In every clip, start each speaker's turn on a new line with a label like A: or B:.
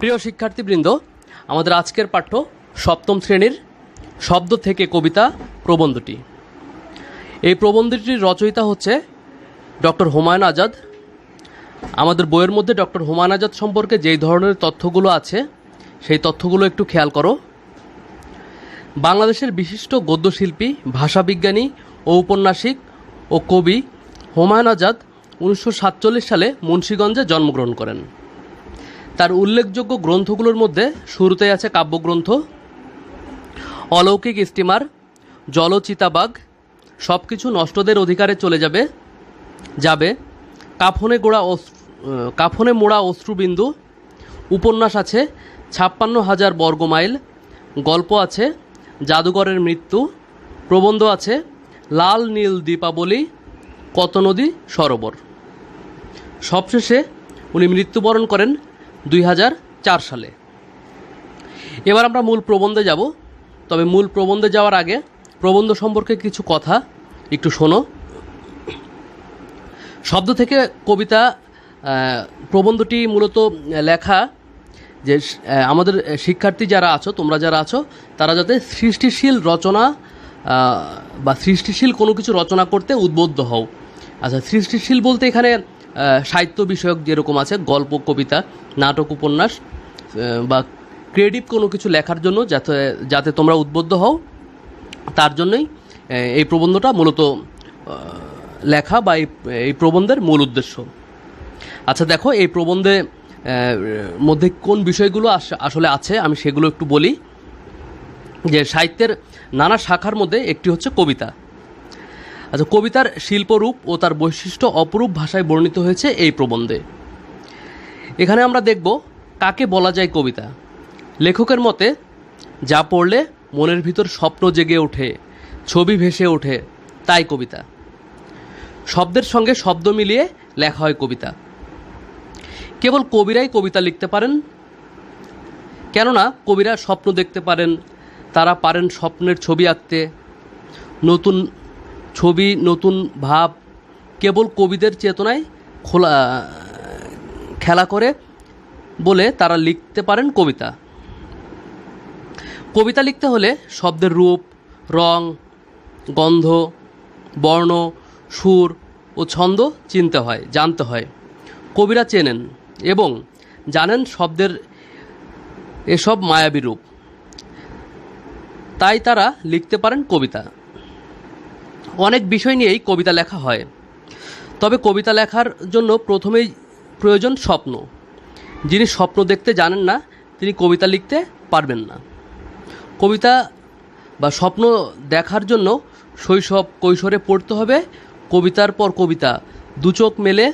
A: প্রিয় শিক্ষার্থীবৃন্দ, আমাদের আজকের পাঠ্য সপ্তম শ্রেণীর শব্দ থেকে কবিতা প্রবন্ধটি। এই প্রবন্ধটির রচয়িতা হচ্ছে ডক্টর হুমায়ুন আজাদ। আমাদের বইয়ের মধ্যে ডক্টর হুমায়ুন আজাদ সম্পর্কে যেই ধরনের তথ্যগুলো আছে সেই তথ্যগুলো একটু খেয়াল করো। বাংলাদেশের বিশিষ্ট গদ্যশিল্পী, ভাষাবিজ্ঞানী ও ঔপন্যাসিক ও কবি হুমায়ুন আজাদ 1947 সালে মুন্সিগঞ্জে জন্মগ্রহণ করেন। তার উল্লেখযোগ্য গ্রন্থগুলোর মধ্যে শুরুতে আছে কাব্যগ্রন্থ অলৌকিক স্টিমার, জলচিতাবাঘ, সব কিছু নষ্টদের অধিকারে চলে যাবে, কাফনে মোড়া অশ্রুবিন্দু। উপন্যাস আছে 56,000 বর্গমাইল, গল্প আছে জাদুঘরের মৃত্যু, প্রবন্ধ আছে লাল নীল দীপাবলি, কত নদী সরোবর। সবশেষে উনি মৃত্যুবরণ করেন 2004 সালে। এবার আমরা মূল প্রবন্ধে যাব। তবে মূল প্রবন্ধে যাওয়ার আগে প্রবন্ধ সম্পর্কে কিছু কথা একটু শোনো। শব্দ থেকে কবিতা প্রবন্ধটি মূলত লেখা যে আমাদের শিক্ষার্থী যারা আছো, তোমরা যারা আছো, তারা যাতে সৃষ্টিশীল রচনা বা সৃষ্টিশীল কোনো কিছু রচনা করতে উদ্বুদ্ধ হও। আচ্ছা, সৃষ্টিশীল বলতে এখানে সাহিত্য বিষয়ক যেরকম আছে, গল্প, কবিতা, নাটক, উপন্যাস বা ক্রিয়েটিভ কোনো কিছু লেখার জন্য যাতে তোমরা উদ্বুদ্ধ হও, তার জন্যই এই প্রবন্ধটা মূলত লেখা বা এই প্রবন্ধের মূল উদ্দেশ্য। আচ্ছা দেখো, এই প্রবন্ধে মধ্যে কোন বিষয়গুলো আসলে আছে আমি সেগুলো একটু বলি। যে সাহিত্যের নানা শাখার মধ্যে একটি হচ্ছে কবিতা। আচ্ছা, কবিতার শিল্পরূপ ও তার বৈশিষ্ট্য অপরূপ ভাষায় বর্ণিত হয়েছে এই প্রবন্ধে। এখানে আমরা দেখব কাকে বলা যায় কবিতা। লেখকের মতে যা পড়লে মনের ভিতর স্বপ্ন জেগে ওঠে, ছবি ভেসে ওঠে, তাই কবিতা। শব্দের সঙ্গে শব্দ মিলিয়ে লেখা হয় কবিতা। কেবল কবিরাই কবিতা লিখতে পারেন, কেননা কবিরা স্বপ্ন দেখতে পারেন, তারা পারেন স্বপ্নের ছবি আঁকতে, নতুন ছবি, নতুন ভাব কেবল কবিদের চেতনায় খেলা করে বলে তারা লিখতে পারেন কবিতা। কবিতা লিখতে হলে শব্দের রূপ, রং, গন্ধ, বর্ণ, সুর ও ছন্দ জানতে হয়। কবিরা চেনেন এবং জানেন শব্দের এসব মায়াবী রূপ, তাই তারা লিখতে পারেন কবিতা। অনেক বিষয় নিয়েই কবিতা লেখা হয়, তবে কবিতা লেখার জন্য প্রথমেই প্রয়োজন স্বপ্ন। যিনি স্বপ্ন দেখতে জানেন না তিনি কবিতা লিখতে পারবেন না। কবিতা বা স্বপ্ন দেখার জন্য কৈশোরে পড়তে হবে কবিতার পর কবিতা, দু চোখ মেলে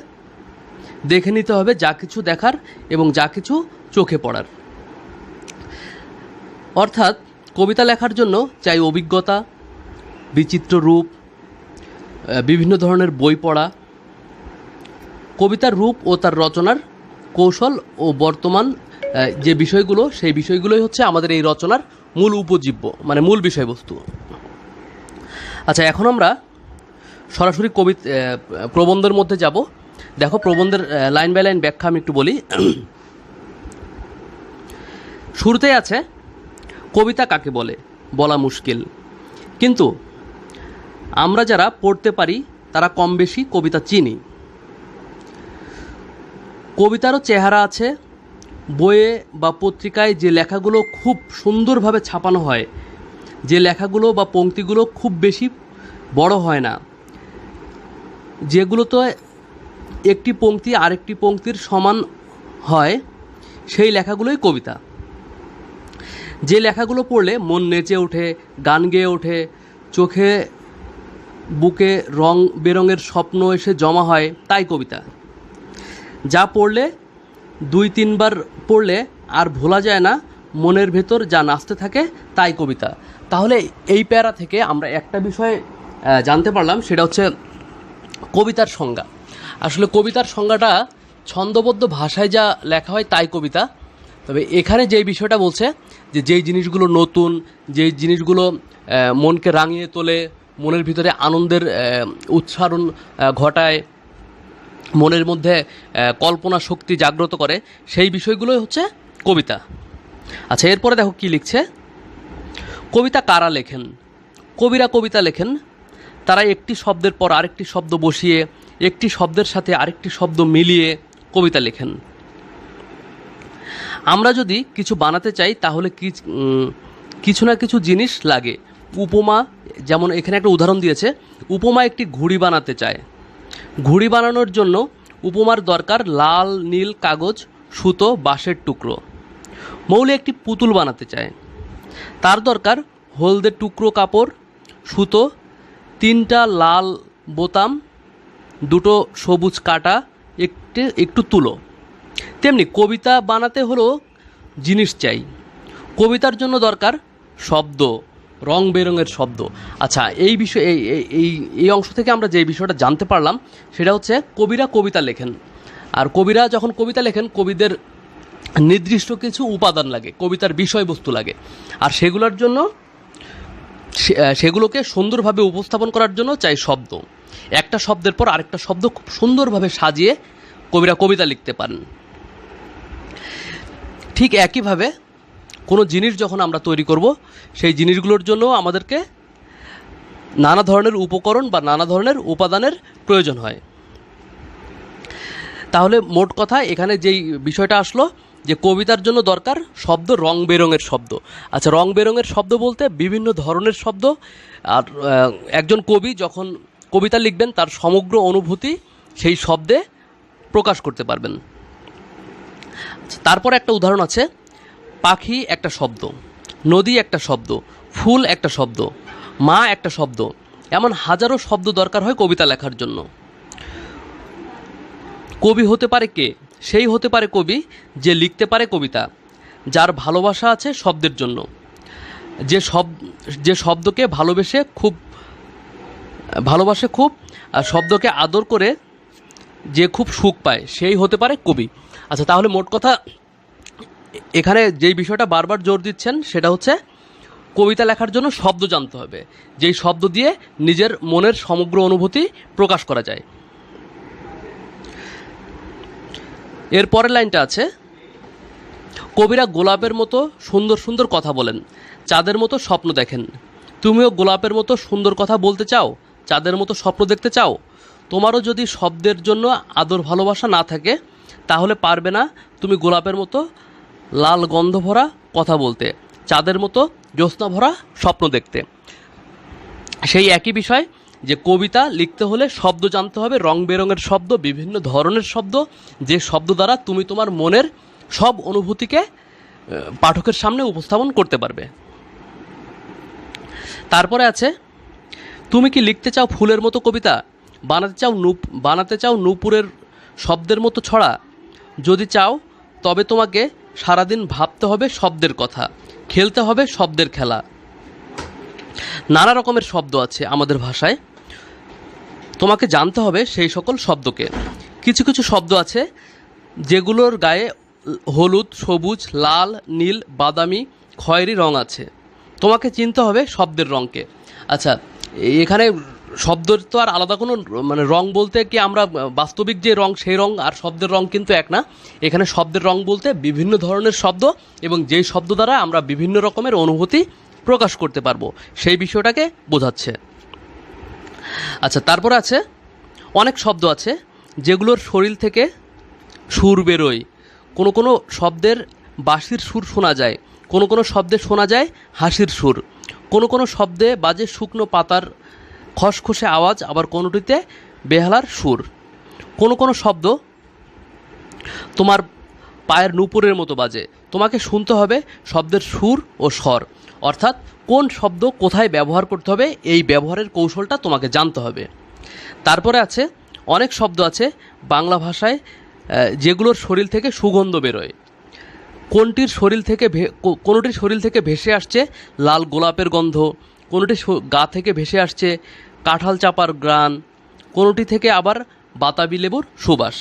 A: দেখে নিতে হবে যা কিছু দেখার এবং যা কিছু চোখে পড়ার। অর্থাৎ কবিতা লেখার জন্য চাই অভিজ্ঞতা, বিচিত্র রূপ, বিভিন্ন ধরনের বই পড়া। কবিতার রূপ ও তার রচনার কৌশল ও বর্তমান যে বিষয়গুলো, সেই বিষয়গুলোই হচ্ছে আমাদের এই রচনার মূল উপজীব্য, মানে মূল বিষয়বস্তু। আচ্ছা, এখন আমরা সরাসরি প্রবন্ধের মধ্যে যাব। দেখো, প্রবন্ধের লাইন বাই লাইন ব্যাখ্যা আমি একটু বলি। শুরুতেই আছে কবিতা কাকে বলে বলা মুশকিল, কিন্তু আমরা যারা পড়তে পারি তারা কম বেশি কবিতা চিনি। কবিতারও চেহারা আছে। বইয়ে বা পত্রিকায় যে লেখাগুলো খুব সুন্দরভাবে ছাপানো হয়, যে লেখাগুলো বা পংক্তিগুলো খুব বেশি বড় হয় না, যেগুলোতে একটি পংক্তি আরেকটি পংক্তির সমান হয়, সেই লেখাগুলোই কবিতা। যে লেখাগুলো পড়লে মন নেচে ওঠে, গান গেয়ে ওঠে, চোখে বুকে রং বেরঙের স্বপ্ন এসে জমা হয়, তাই কবিতা। যা পড়লে 2-3 বার পড়লে আর ভোলা যায় না, মনের ভেতর যা নাচতে থাকে, তাই কবিতা। তাহলে এই প্যারা থেকে আমরা একটা বিষয় জানতে পারলাম, সেটা হচ্ছে কবিতার সংজ্ঞা। আসলে কবিতার সংজ্ঞাটা ছন্দবদ্ধ ভাষায় যা লেখা হয় তাই কবিতা। তবে এখানে যেই বিষয়টা বলছে যে যেই জিনিসগুলো নতুন, যেই জিনিসগুলো মনকে রাঙিয়ে তোলে, মনের ভিতরে আনন্দের উচ্চারণ ঘটায়, মনের মধ্যে কল্পনা শক্তি জাগ্রত করে, সেই বিষয়গুলোই হচ্ছে কবিতা। আচ্ছা, এরপরে দেখো কি লিখছে, কবিতা কারা লেখেন? কবিরা কবিতা লেখেন তারা একটি শব্দের পর আরেকটি শব্দ বসিয়ে একটি শব্দের সাথে আরেকটি শব্দ মিলিয়ে কবিতা লেখেন। আমরা যদি কিছু বানাতে চাই তাহলে কিছু না কিছু জিনিস লাগে। উপমা, যেমন এখানে একটা উদাহরণ দিয়েছে, উপমা একটি ঘুড়ি বানাতে চায়। ঘুড়ি বানানোর জন্য উপমার দরকার লাল নীল কাগজ, সুতো, বাঁশের টুকরো। মৌলি একটি পুতুল বানাতে চায়, তার দরকার হলদে টুকরো কাপড়, সুতো, 3টা লাল বোতাম, 2টো সবুজ কাঁটা, একটু তুলো। তেমনি কবিতা বানাতে হলেও জিনিস চাই। কবিতার জন্য দরকার শব্দ, রং বেরঙের শব্দ। আচ্ছা, এই বিষয় এই অংশ থেকে আমরা যে বিষয়টা জানতে পারলাম সেটা হচ্ছে কবিরা কবিতা লেখেন। আর কবিরা যখন কবিতা লেখেন, কবিদের নির্দিষ্ট কিছু উপাদান লাগে, কবিতার বিষয়বস্তু লাগে, আর সেগুলোকে সুন্দরভাবে উপস্থাপন করার জন্য চাই শব্দ। একটা শব্দের পর আরেকটা শব্দ খুব সুন্দরভাবে সাজিয়ে কবিরা কবিতা লিখতে পারেন। ঠিক একইভাবে কোনো জিনিস যখন আমরা তৈরি করব, সেই জিনিসগুলোর জন্য আমাদেরকে নানা ধরনের উপকরণ বা নানা ধরনের উপাদানের প্রয়োজন হয়। তাহলে মোট কথা এখানে যেই বিষয়টা আসলো যে কবিতার জন্য দরকার শব্দ, রং বেরঙের শব্দ। আচ্ছা, রং বেরঙের শব্দ বলতে বিভিন্ন ধরনের শব্দ। আর একজন কবি যখন কবিতা লিখবেন তার সমগ্র অনুভূতি সেই শব্দে প্রকাশ করতে পারবেন। তারপর একটা উদাহরণ আছে, পাখি একটা শব্দ, নদী একটা শব্দ, ফুল একটা শব্দ, মা একটা শব্দ। এমন হাজারো শব্দ দরকার হয় কবিতা লেখার জন্য। কবি হতে পারে কে? সেই হতে পারে কবি যে লিখতে পারে কবিতা, যার ভালোবাসা আছে শব্দের জন্য, যে শব্দকে ভালোবাসে খুব, আর শব্দকে আদর করে যে খুব সুখ পায়, সেই হতে পারে কবি। আচ্ছা, তাহলে মোট কথা এখানে যেই বিষয়টা বারবার জোর দিচ্ছেন সেটা হচ্ছে কবিতা লেখার জন্য শব্দ জানতে হবে, যেই শব্দ দিয়ে নিজের মনের সমগ্র অনুভূতি প্রকাশ করা যায়। এর পরের লাইনটা আছে, কবিরা গোলাপের মতো সুন্দর সুন্দর কথা বলেন, চাঁদের মতো স্বপ্ন দেখেন। তুমিও গোলাপের মতো সুন্দর কথা বলতে চাও, চাঁদের মতো স্বপ্ন দেখতে চাও? তোমারও যদি শব্দের জন্য আদর ভালোবাসা না থাকে তাহলে পারবে না তুমি গোলাপের মতো লাল গন্ধ ভরা কথা বলতে, চাঁদের মতো জ্যোৎস্না ভরা স্বপ্ন দেখতে। সেই একই বিষয় যে কবিতা লিখতে হলে শব্দ জানতে হবে, রং বেরঙের শব্দ, বিভিন্ন ধরনের শব্দ, যে শব্দ দ্বারা তুমি তোমার মনের সব অনুভূতিকে পাঠকের সামনে উপস্থাপন করতে পারবে। তারপরে আছে, তুমি কি লিখতে চাও ফুলের মতো কবিতা, বানাতে চাও নূপুরের শব্দের মতো ছড়া? যদি চাও তবে তোমাকে সারাদিন ভাবতে হবে শব্দের কথা, খেলতে হবে শব্দের খেলা। নানা রকমের শব্দ আছে আমাদের ভাষায়, তোমাকে জানতে হবে সেই সকল শব্দকে। কিছু কিছু শব্দ আছে যেগুলোর গায়ে হলুদ, সবুজ, লাল, নীল, বাদামি, খয়েরি রং আছে, তোমাকে চিনতে হবে শব্দের রঙকে। আচ্ছা, এখানে শব্দের তো আর আলাদা কোনো রং বলতে কি আমরা বাস্তবিক যে রং সেই রং আর শব্দের রং কিন্তু এক না। এখানে শব্দের রং বলতে বিভিন্ন ধরনের শব্দ এবং যেই শব্দ দ্বারা আমরা বিভিন্ন রকমের অনুভূতি প্রকাশ করতে পারবো সেই বিষয়টাকে বোঝাচ্ছে। আচ্ছা, তারপর আছে অনেক শব্দ আছে যেগুলোর শরীর থেকে সুর বেরোয়। কোনো কোনো শব্দের বাঁশির সুর শোনা যায়, কোনো কোনো শব্দে শোনা যায় হাসির সুর, কোনো কোনো শব্দে বাজে শুকনো পাতার খসখসে আওয়াজ, আবার কোনোটিতে বেহালার সুর। কোনো কোনো শব্দ তোমার পায়ের নূপুরের মতো বাজে, তোমাকে শুনতে হবে শব্দের সুর ও স্বর, অর্থাৎ কোন শব্দ কোথায় ব্যবহার করতে হবে এই ব্যবহারের কৌশলটা তোমাকে জানতে হবে। তারপরে আছে অনেক শব্দ আছে বাংলা ভাষায় যেগুলোর শরীর থেকে সুগন্ধ বেরোয়। কোনটির শরীর থেকে ভেসে আসছে লাল গোলাপের গন্ধ, কোনোটি গা থেকে ভেসে আসছে কাঁঠাল চাপার গ্রান, কোনোটি থেকে আবার বাতাবি লেবুর সুবাস।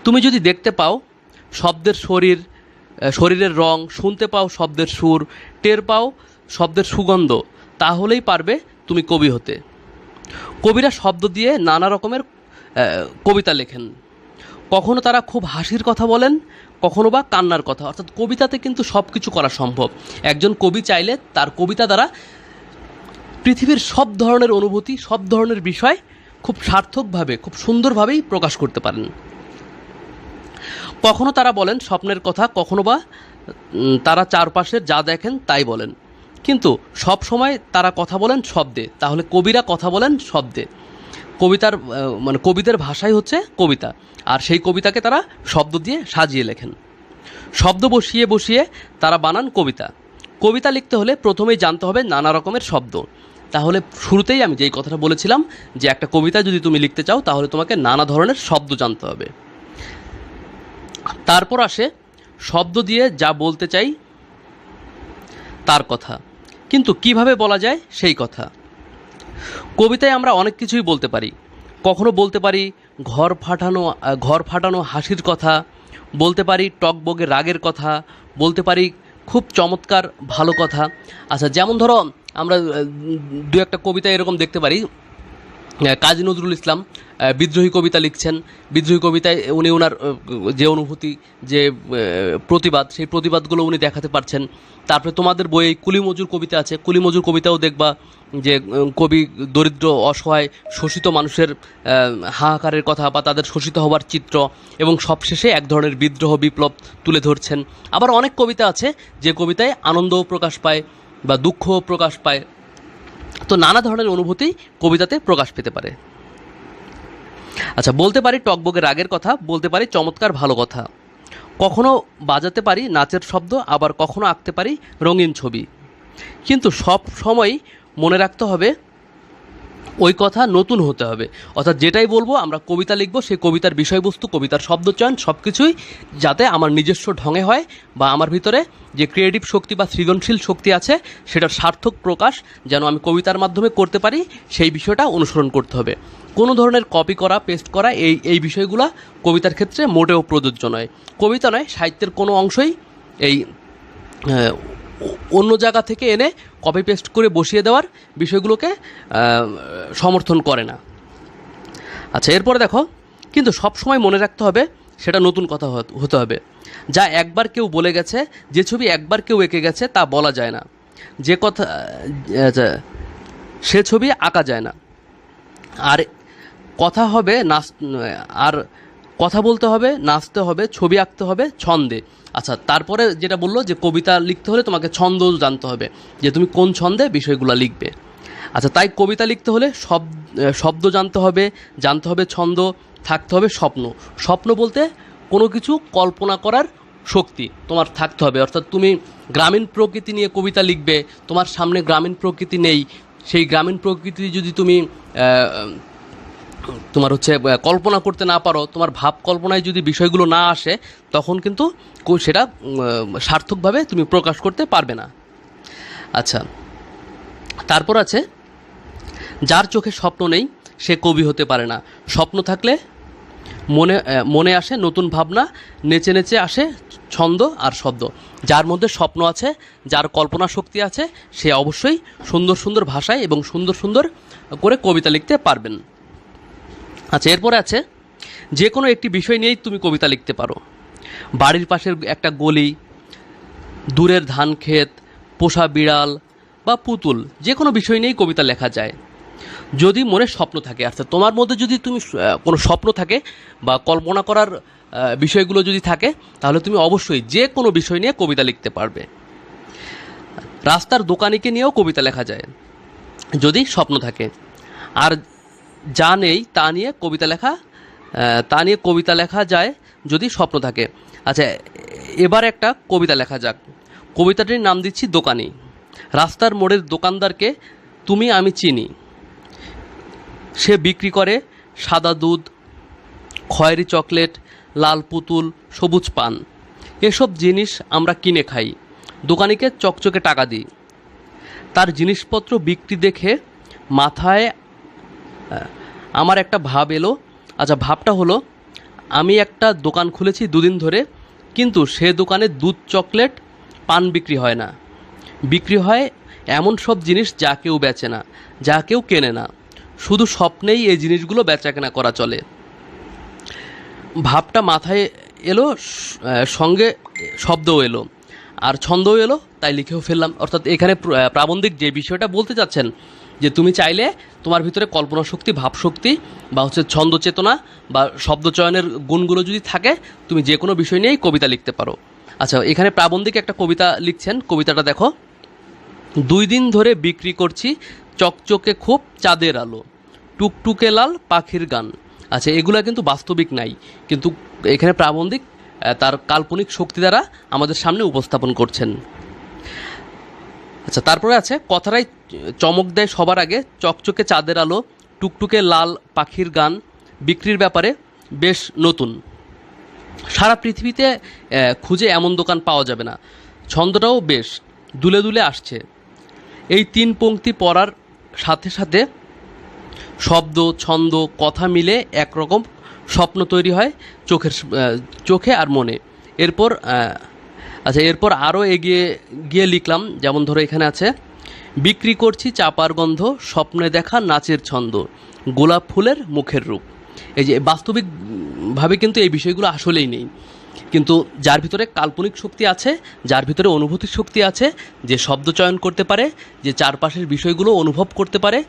A: তুমি যদি দেখতে পাও শব্দের শরীরের রং, শুনতে পাও শব্দের সুর, টের পাও শব্দের সুগন্ধ, তাহলেই পারবে তুমি কবি হতে। কবিরা শব্দ দিয়ে নানা রকমের কবিতা লেখেন। কখনো তারা খুব হাসির কথা বলেন, কখনো বা কান্নার কথা। অর্থাৎ কবিতাতে কিন্তু সব কিছু করা সম্ভব। একজন কবি চাইলে তার কবিতা দ্বারা পৃথিবীর সব ধরনের অনুভূতি, সব ধরনের বিষয় খুব সার্থকভাবে, খুব সুন্দরভাবেই প্রকাশ করতে পারেন। কখনো তারা বলেন স্বপ্নের কথা, কখনো বা তারা চারপাশের যা দেখেন তাই বলেন, কিন্তু সব সময় তারা কথা বলেন শব্দে। তাহলে কবিরা কথা বলেন শব্দে। কবিতার মানে কবিদের ভাষাই হচ্ছে কবিতা, আর সেই কবিতাকে তারা শব্দ দিয়ে সাজিয়ে লেখেন। শব্দ বসিয়ে বসিয়ে তারা বানান কবিতা। কবিতা লিখতে হলে প্রথমেই জানতে হবে নানা রকমের শব্দ। তাহলে শুরুতেই আমি যেই কথাটা বলেছিলাম যে একটা কবিতা যদি তুমি লিখতে চাও তাহলে তোমাকে নানা ধরনের শব্দ জানতে হবে। তারপর আসে শব্দ দিয়ে যা বলতে চাই তার কথা, কিন্তু কিভাবে বলা যায় সেই কথা। কবিতায় আমরা অনেক কিছুই বলতে পারি। কখনো বলতে পারি ঘর ফাটানো হাসির কথা, বলতে পারি টকবগে রাগের কথা, বলতে পারি খুব চমৎকার ভালো কথা। আচ্ছা, যেমন ধরো আমরা দু একটা কবিতা এরকম দেখতে পারি। কাজী নজরুল ইসলাম বিদ্রোহী কবিতা লিখছেন। বিদ্রোহী কবিতায় উনি ওনার যে অনুভূতি, যে প্রতিবাদ, সেই প্রতিবাদগুলো উনি দেখাতে পারছেন। তারপরে তোমাদের বইয়ে কুলি মজুর কবিতা আছে। কুলি মজুর কবিতাও দেখবা যে কবি দরিদ্র, অসহায়, শোষিত মানুষের হাহাকারের কথা বা তাদের শোষিত হবার চিত্র, এবং সবশেষে এক ধরনের বিদ্রোহ, বিপ্লব তুলে ধরছেন। আবার অনেক কবিতা আছে যে কবিতায় আনন্দও প্রকাশ পায় বা দুঃখও প্রকাশ পায়। তো নানা ধরনের অনুভূতি কবিতাতে প্রকাশ পেতে পারে। আচ্ছা, বলতে পারি টকবগে রাগের কথা, বলতে পারি চমৎকার ভালো কথা, কখনো বাজাতে পারি নাচের শব্দ, আবার কখনো আঁকতে পারি রঙিন ছবি। কিন্তু সব সময় মনে রাখতে হবে ওই কথা নতুন হতে হবে। অর্থাৎ যেটাই বলবো আমরা কবিতা লিখবো, সেই কবিতার বিষয়বস্তু, কবিতার শব্দচয়ন সব কিছুই যাতে আমার নিজস্ব ঢঙে হয়, বা আমার ভিতরে যে ক্রিয়েটিভ শক্তি বা সৃজনশীল শক্তি আছে সেটার সার্থক প্রকাশ যেন আমি কবিতার মাধ্যমে করতে পারি, সেই বিষয়টা অনুসরণ করতে হবে। কোনো ধরনের কপি করা, পেস্ট করা এই বিষয়গুলো কবিতার ক্ষেত্রে মোটেও প্রযোজ্য নয়। কবিতা নয়, সাহিত্যের কোনো অংশই এই অন্য জায়গা থেকে এনে কপি পেস্ট করে বসিয়ে দেওয়ার বিষয়গুলোকে সমর্থন করে না। আচ্ছা, এরপরে দেখো, কিন্তু সব সময় মনে রাখতে হবে সেটা নতুন কথা হতে হবে। যা একবার কেউ বলে গেছে, যে ছবি একবার কেউ এঁকে গেছে তা বলা যায় না, যে কথা সে ছবি আঁকা যায় না। আর কথা হবে আর কথা বলতে হবে, নাচতে হবে, ছবি আঁকতে হবে ছন্দে। আচ্ছা, তারপরে যেটা বললো যে কবিতা লিখতে হলে তোমাকে ছন্দ জানতে হবে, যে তুমি কোন ছন্দে বিষয়গুলো লিখবে। আচ্ছা, তাই কবিতা লিখতে হলে শব্দ জানতে হবে ছন্দ, থাকতে হবে স্বপ্ন। স্বপ্ন বলতে কোনো কিছু কল্পনা করার শক্তি তোমার থাকতে হবে। অর্থাৎ তুমি গ্রামীণ প্রকৃতি নিয়ে কবিতা লিখবে, তোমার সামনে গ্রামীণ প্রকৃতি নেই, সেই গ্রামীণ প্রকৃতি যদি তুমি তোমার কল্পনা করতে না পারো, তোমার ভাব কল্পনায় যদি বিষয়গুলো না আসে, তখন কিন্তু সেটা সার্থকভাবে তুমি প্রকাশ করতে পারবে না। আচ্ছা, তারপর আছে যার চোখে স্বপ্ন নেই সে কবি হতে পারে না। স্বপ্ন থাকলে মনে আসে নতুন ভাবনা, নেচে নেচে আসে ছন্দ আর শব্দ। যার মধ্যে স্বপ্ন আছে, যার কল্পনা শক্তি আছে, সে অবশ্যই সুন্দর সুন্দর ভাষায় এবং সুন্দর সুন্দর করে কবিতা লিখতে পারবেন। আচ্ছা, এরপরে আছে যে কোনো একটি বিষয় নিয়েই তুমি কবিতা লিখতে পারো। বাড়ির পাশের একটা গলি, দূরের ধান ক্ষেত, পোষা বিড়াল বা পুতুল, যে কোনো বিষয় নিয়েই কবিতা লেখা যায় যদি মনে স্বপ্ন থাকে। অর্থাৎ তোমার মধ্যে যদি তুমি কোনো স্বপ্ন থাকে বা কল্পনা করার বিষয়গুলো যদি থাকে, তাহলে তুমি অবশ্যই যে কোনো বিষয় নিয়ে কবিতা লিখতে পারবে। রাস্তার দোকানিকে নিয়েও কবিতা লেখা যায় যদি স্বপ্ন থাকে। আর যা নেই তা নিয়ে কবিতা লেখা যায় যদি স্বপ্ন থাকে। আচ্ছা, এবার একটা কবিতা লেখা যাক। কবিতাটির নাম দিচ্ছি দোকানি। রাস্তার মোড়ের দোকানদারকে তুমি আমি চিনি, সে বিক্রি করে সাদা দুধ, খয়েরি চকলেট, লাল পুতুল, সবুজ পান। এসব জিনিস আমরা কিনে খাই, দোকানিকে চকচকে টাকা দিই। তার জিনিসপত্র বিক্রি দেখে মাথায় আমার একটা ভাব এলো। আচ্ছা, ভাবটা হলো আমি একটা দোকান খুলেছি দুদিন ধরে, কিন্তু সে দোকানে দুধ, চকলেট, পান বিক্রি হয় না। বিক্রি হয় এমন সব জিনিস যা কেউ বেচে না, যা কেউ কেনে না। শুধু স্বপ্নেই এই জিনিসগুলো বেচাকেনা করা চলে। ভাবটা মাথায় এলো, সঙ্গে শব্দও এলো, আর ছন্দও এলো, তাই লিখেও ফেললাম। অর্থাৎ এখানে প্রাবন্ধিক যে বিষয়টা বলতে চাচ্ছেন যে তুমি চাইলে তোমার ভিতরে কল্পনা শক্তি, ভাবশক্তি বা ছন্দ চেতনা বা শব্দ চয়নের গুণগুলো যদি থাকে, তুমি যে কোনো বিষয় নিয়েই কবিতা লিখতে পারো। আচ্ছা, এখানে প্রাবন্ধিক একটা কবিতা লিখছেন, কবিতাটা দেখো। 2 দিন ধরে বিক্রি করছি চকচকে খুব চাঁদের আলো, টুকটুকে লাল পাখির গান। আচ্ছা, এগুলা কিন্তু বাস্তবিক নাই, কিন্তু এখানে প্রাবন্ধিক তার কাল্পনিক শক্তি দ্বারা আমাদের সামনে উপস্থাপন করছেন। আচ্ছা, তারপরে আছে কথাটাই চমক দেয় সবার আগে, চকচকে চাঁদের আলো, টুকটুকে লাল পাখির গান, বিক্রির ব্যাপারে বেশ নতুন, সারা পৃথিবীতে খুঁজে এমন দোকান পাওয়া যাবে না, ছন্দটাও বেশ দুলে দুলে আসছে। এই 3 পংক্তি পড়ার সাথে সাথে শব্দ, ছন্দ, কথা মিলে একরকম স্বপ্ন তৈরি হয় চোখে আর মনে। এরপর আরও এগিয়ে গিয়ে লিখলাম, যেমন ধরো এখানে আছে, বিক্রি করছি চাপার গন্ধ, স্বপ্নে দেখা নাচের ছন্দ, গোলাপ ফুলের মুখের রূপ। এই যে বাস্তবিকভাবে কিন্তু এই বিষয়গুলো আসলেই নেই, কিন্তু যার ভিতরে কাল্পনিক শক্তি আছে, যার ভিতরে অনুভূতির শক্তি আছে, যে শব্দ চয়ন করতে পারে, যে চারপাশের বিষয়গুলো অনুভব করতে পারে,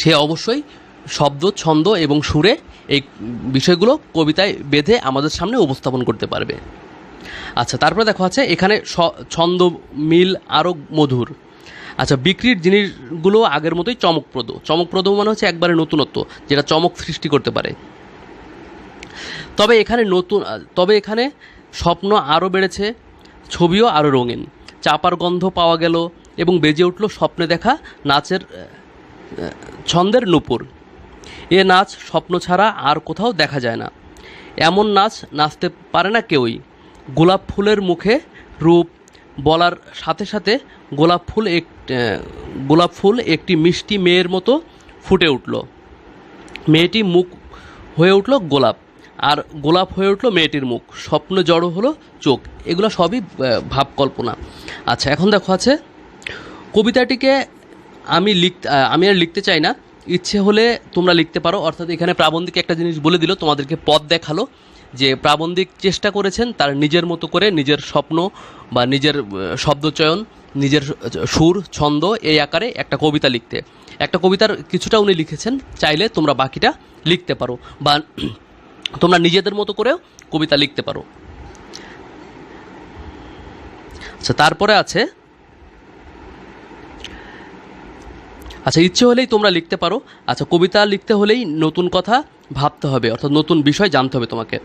A: সে অবশ্যই শব্দ, ছন্দ এবং সুরে এই বিষয়গুলো কবিতায় বেঁধে আমাদের সামনে উপস্থাপন করতে পারবে। আচ্ছা, তারপরে দেখো আছে এখানে ছন্দ মিল আরও মধুর। আচ্ছা, বিক্রির জিনিসগুলো আগের মতোই চমকপ্রদ মানে হচ্ছে একবারে নতুনত্ব, যেটা চমক সৃষ্টি করতে পারে। তবে এখানে স্বপ্ন আরও বেড়েছে, ছবিও আরও রঙিন, চাপার গন্ধ পাওয়া গেল এবং বেজে উঠল স্বপ্নে দেখা নাচের ছন্দের নূপুর। এ নাচ স্বপ্ন ছাড়া আর কোথাও দেখা যায় না, এমন নাচ নাচতে পারে না কেউই। গোলাপ ফুলের মুখে রূপ বলার সাথে সাথে গোলাপ ফুল একটি মিষ্টি মেয়ের মতো ফুটে উঠল, মেয়েটি মুখ হয়ে উঠল গোলাপ, আর গোলাপ হয়ে উঠল মেয়েটির মুখ, স্বপ্ন জড়ো হলো চোখ। এগুলো সবই ভাবকল্পনা। আচ্ছা, এখন দেখো আছে কবিতাটিকে আমি আর লিখতে চাই না, ইচ্ছে হলে তোমরা লিখতে পারো। অর্থাৎ এখানে প্রাবন্ধিক একটা জিনিস বলে দিল, তোমাদেরকে পথ দেখালো যে প্রাবন্ধিক চেষ্টা করেছেন তার নিজের মতো করে নিজের স্বপ্ন বা নিজের শব্দচয়ন, নিজের সুর, ছন্দ এই আকারে একটা কবিতা লিখতে। একটা কবিতার কিছুটা উনি লিখেছেন, চাইলে তোমরা বাকিটা লিখতে পারো বা তোমরা নিজেদের মতো করেও কবিতা লিখতে পারো। আচ্ছা, তারপরে আছে ইচ্ছে হলেই তোমরা লিখতে পারো। আচ্ছা, কবিতা লিখতে হলেই নতুন কথা ভাবতে হবে, অর্থাৎ নতুন বিষয় জানতে হবে তোমাকে,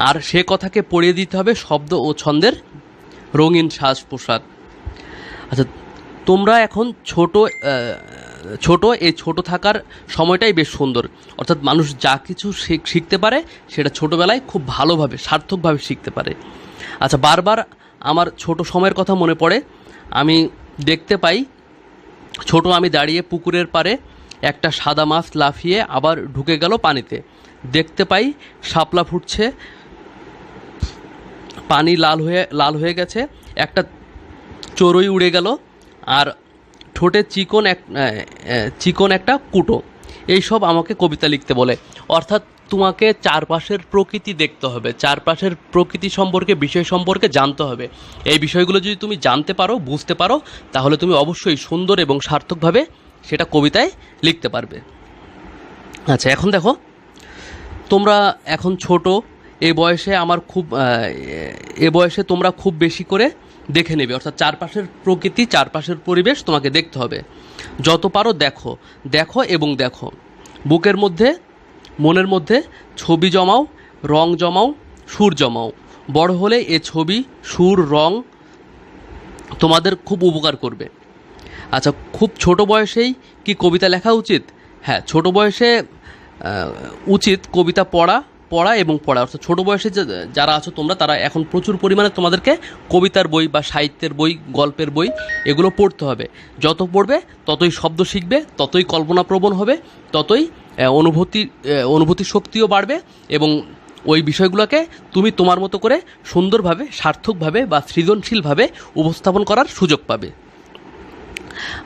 A: আর সে কথাকে পড়িয়ে দিতে হবে শব্দ ও ছন্দের রঙিন সাজ পোশাক। আচ্ছা, তোমরা এখন এই ছোট থাকার সময়টাই বেশ সুন্দর। অর্থাৎ মানুষ যা কিছু শিখতে পারে সেটা ছোটোবেলায় খুব ভালোভাবে, সার্থকভাবে শিখতে পারে। আচ্ছা, বারবার আমার ছোট সময়ের কথা মনে পড়ে। আমি দেখতে পাই আমি দাঁড়িয়ে পুকুরের পাড়ে, একটা সাদা মাছ লাফিয়ে আবার ঢুকে গেল পানিতে। দেখতে পাই শাপলা ফুটছে, পানি লাল হয়ে গেছে, একটা চড়ুই উড়ে গেল, আর ঠোঁটে চিকন একটা কুটো। এইসব আমাকে কবিতা লিখতে বলে। অর্থাৎ তোমাকে চারপাশের প্রকৃতি দেখতে হবে, চারপাশের প্রকৃতি সম্পর্কে, বিষয় সম্পর্কে জানতে হবে। এই বিষয়গুলো যদি তুমি জানতে পারো, বুঝতে পারো, তাহলে তুমি অবশ্যই সুন্দর এবং সার্থকভাবে সেটা কবিতায় লিখতে পারবে। আচ্ছা, এখন দেখো, তোমরা এখন ছোট, এই বয়সে তোমরা খুব বেশি করে দেখে নেবে। অর্থাৎ চারপাশের প্রকৃতি, চারপাশের পরিবেশ তোমাকে দেখতে হবে। যত পারো দেখো এবং দেখো। বুকের মধ্যে, মনের মধ্যে ছবি জমাও, রং জমাও, সুর জমাও। বড় হলে এ ছবি, সুর, রং তোমাদের খুব উপকার করবে। আচ্ছা, খুব ছোট বয়সেই কি কবিতা লেখা উচিত? হ্যাঁ, ছোট বয়সে উচিত কবিতা পড়া। অর্থাৎ ছোটো বয়সে যারা আছো তোমরা, তারা এখন প্রচুর পরিমাণে তোমাদেরকে কবিতার বই বা সাহিত্যের বই, গল্পের বই এগুলো পড়তে হবে। যত পড়বে ততই শব্দ শিখবে, ততই কল্পনাপ্রবণ হবে, ততই অনুভূতি শক্তিও বাড়বে এবং ওই বিষয়গুলোকে তুমি তোমার মতো করে সুন্দরভাবে, সার্থকভাবে বা সৃজনশীলভাবে উপস্থাপন করার সুযোগ পাবে।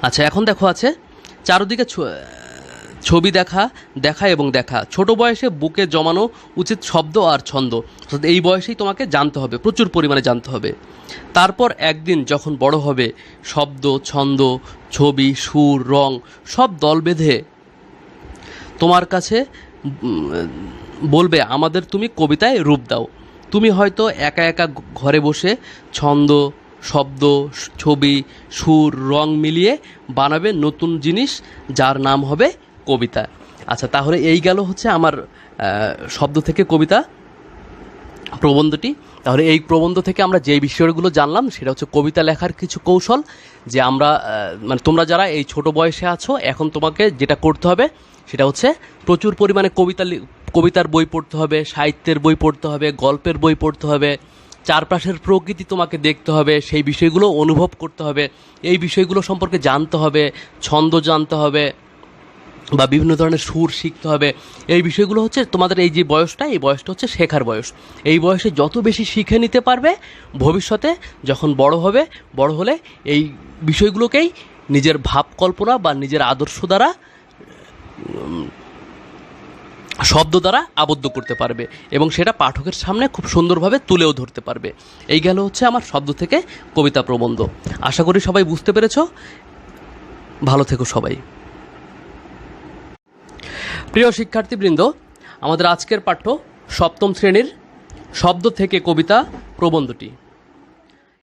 A: আচ্ছা, এখন দেখো আছে ছবি দেখা, দেখা এবং দেখা। ছোট বয়সে বুকে জমানো উচিত শব্দ আর ছন্দ, অর্থাৎ এই বয়সেই তোমাকে জানতে হবে, প্রচুর পরিমাণে জানতে হবে। তারপর একদিন যখন বড় হবে, শব্দ, ছন্দ, ছবি, সুর, রং সব দল বেঁধে তোমার কাছে বলবে, আমাদের তুমি কবিতায় রূপ দাও। তুমি হয়তো একা একা ঘরে বসে ছন্দ, শব্দ, ছবি, সুর, রং মিলিয়ে বানাবে নতুন জিনিস, যার নাম হবে কবিতা। আচ্ছা, তাহলে এই গেল হচ্ছে আমার শব্দ থেকে কবিতা প্রবন্ধটি। তাহলে এই প্রবন্ধ থেকে আমরা যে বিষয়গুলো জানলাম সেটা হচ্ছে কবিতা লেখার কিছু কৌশল, যে আমরা মানে তোমরা যারা এই ছোট বয়সে আছো, এখন তোমাকে যেটা করতে হবে সেটা হচ্ছে প্রচুর পরিমাণে কবিতার বই পড়তে হবে, সাহিত্যের বই পড়তে হবে, গল্পের বই পড়তে হবে, চারপাশের প্রকৃতি তোমাকে দেখতে হবে, সেই বিষয়গুলো অনুভব করতে হবে, এই বিষয়গুলো সম্পর্কে জানতে হবে, ছন্দ জানতে হবে বা বিভিন্ন ধরনের সুর শিখতে হবে। এই বিষয়গুলো হচ্ছে তোমাদের এই যে বয়সটা, এই বয়সটা হচ্ছে শেখার বয়স। এই বয়সে যত বেশি শিখে নিতে পারবে, ভবিষ্যতে যখন বড় হবে, বড় হলে এই বিষয়গুলোকেই নিজের ভাব কল্পনা বা নিজের আদর্শ দ্বারা, শব্দ দ্বারা আবদ্ধ করতে পারবে এবং সেটা পাঠকের সামনে খুব সুন্দরভাবে তুলেও ধরতে পারবে। এই গেল হচ্ছে আমার শব্দ থেকে কবিতা প্রবন্ধ। আশা করি সবাই বুঝতে পেরেছ। ভালো থেকো সবাই। প্রিয় শিক্ষার্থীবৃন্দ, আমাদের আজকের পাঠ্য সপ্তম শ্রেণীর শব্দ থেকে কবিতা প্রবন্ধটি।